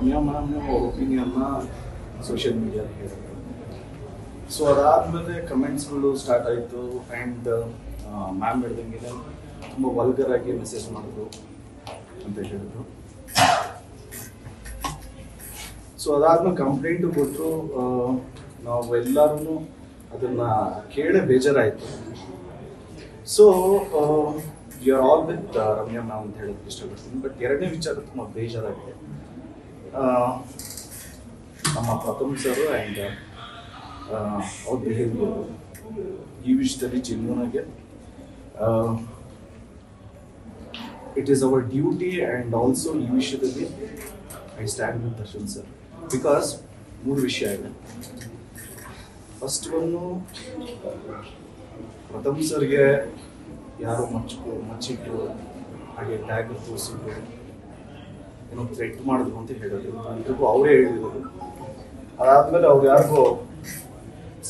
Ramya ma'am ಅವ್ರ ಒಪಿನಿಯನ್ನ social ಮೀಡಿಯಾದಲ್ಲಿ ಹೇಳಿದ್ರು. ಸೊ ಅದಾದಮೇಲೆ ಕಮೆಂಟ್ಸ್ಗಳು ಸ್ಟಾರ್ಟ್ ಆಯಿತು. ಆ್ಯಂಡ್ ಮ್ಯಾಮ್ ಹೇಳ್ದಂಗೆ ತುಂಬ ವಲ್ಗರ್ ಆಗಿ ಮೆಸೇಜ್ ಮಾಡಿದ್ರು ಅಂತ ಹೇಳಿದ್ರು. ಸೊ ಅದಾದ್ಮೇಲೆ ಕಂಪ್ಲೇಂಟು ಕೊಟ್ಟರು. ನಾವೆಲ್ಲರೂ ಅದನ್ನು ಕೇಳೇ ಬೇಜಾರಾಯಿತು. So you are all with Ramya ma'am ಅಂತ ಹೇಳೋಕ್ಕೆ ಇಷ್ಟಪಡ್ತೀನಿ. ಬಟ್ ಎರಡನೇ ವಿಚಾರ ತುಂಬ ಬೇಜಾರಾಗಿದೆ. ನಮ್ಮ ಪ್ರಥಮ್ ಸರ್ ಆ್ಯಂಡ್ ಅವ್ರ ಬಿಹೇವಿಯರ್ ಈ ವಿಷಯದಲ್ಲಿ ಜೆನ್ಯೂನಾಗೆ it is our duty. And also ಈ ವಿಷಯದಲ್ಲಿ I stand with Darshan sir. Because 3 ವಿಷಯ ಇದೆ. ಫಸ್ಟ್ ಒಂದು, ಪ್ರಥಮ್ ಸರ್ಗೆ ಯಾರೋ ಮಚ್ಚಿಟ್ಟು ಹಾಗೆ ಟ್ಯಾಗ್ ತೋರಿಸಿದ್ರು, ಏನೋ ಥ್ರೆಟ್ ಮಾಡಿದ್ರು ಅಂತ ಹೇಳಿದ್ರು. ಎಲ್ರಿಗೂ ಅವರೇ ಹೇಳಿರೋದು. ಅದಾದ್ಮೇಲೆ ಅವ್ರು ಯಾರಿಗೋ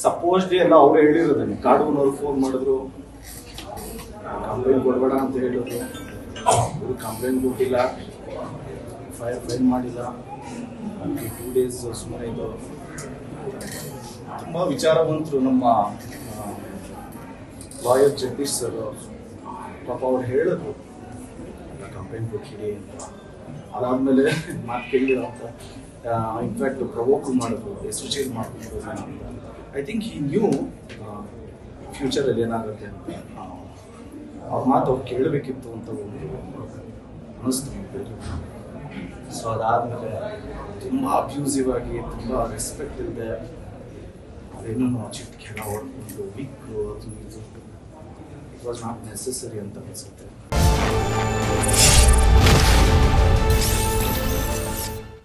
ಸಪೋಸ್ಲಿ ಎಲ್ಲ ಅವರೇ ಹೇಳಿರೋದನ್ನೇ. ಕಾಡೂನವ್ರು ಫೋನ್ ಮಾಡಿದ್ರು, ಕಂಪ್ಲೇಂಟ್ ಕೊಡಬೇಡ ಅಂತ ಹೇಳಿದ್ರು. ಅವರು ಕಂಪ್ಲೇಂಟ್ ಕೊಟ್ಟಿಲ್ಲ, ಫೈಲ್ ಮಾಡಿಲ್ಲ. 2 days ಸುಮ್ಮನೆ ಇದು. ತುಂಬ ವಿಚಾರವಂತರು ನಮ್ಮ ಲಾಯರ್ ಜಗದೀಶ್ ಸರ್. ಪಾಪ ಅವ್ರು ಹೇಳಿದ್ರು ಕಂಪ್ಲೇಂಟ್ ಕೊಟ್ಟಿರಿ ಅಂತ. ಅದಾದಮೇಲೆ ಮಾತು ಕೇಳಿರೋ ಅಂತ ಇನ್ಫ್ಯಾಕ್ಟ್ ಪ್ರವೋಕ್ ಮಾಡಿದ್ರು, ಎಸ್ಟೇಟ್ ಮಾಡ್ಕೊಂಡು ಅಂತ. ಐ ಥಿಂಕ್ ಈ ನ್ಯೂ ಫ್ಯೂಚರಲ್ಲಿ ಏನಾಗುತ್ತೆ ಅಂತ ಅವ್ರ ಮಾತು ಅವ್ರು ಕೇಳಬೇಕಿತ್ತು ಅಂತ ಒಂದು ಅನ್ನಿಸ್ತು. ಸೊ ಅದಾದಮೇಲೆ ತುಂಬ ಅಬ್ಯೂಸಿವ್ ಆಗಿ, ತುಂಬ ರೆಸ್ಪೆಕ್ಟ್ ಇಲ್ಲದೆ, ಅದೇನೋ ಚಿಕ್ಕ ಕೆಳ ಹೊಡ್ಕೊಂಡು ವಿಕ್ಕು ಅದು ಇದು, ಇಟ್ ವಾಸ್ ನಾಟ್ ನೆಸೆಸರಿ ಅಂತ ಅನಿಸುತ್ತೆ.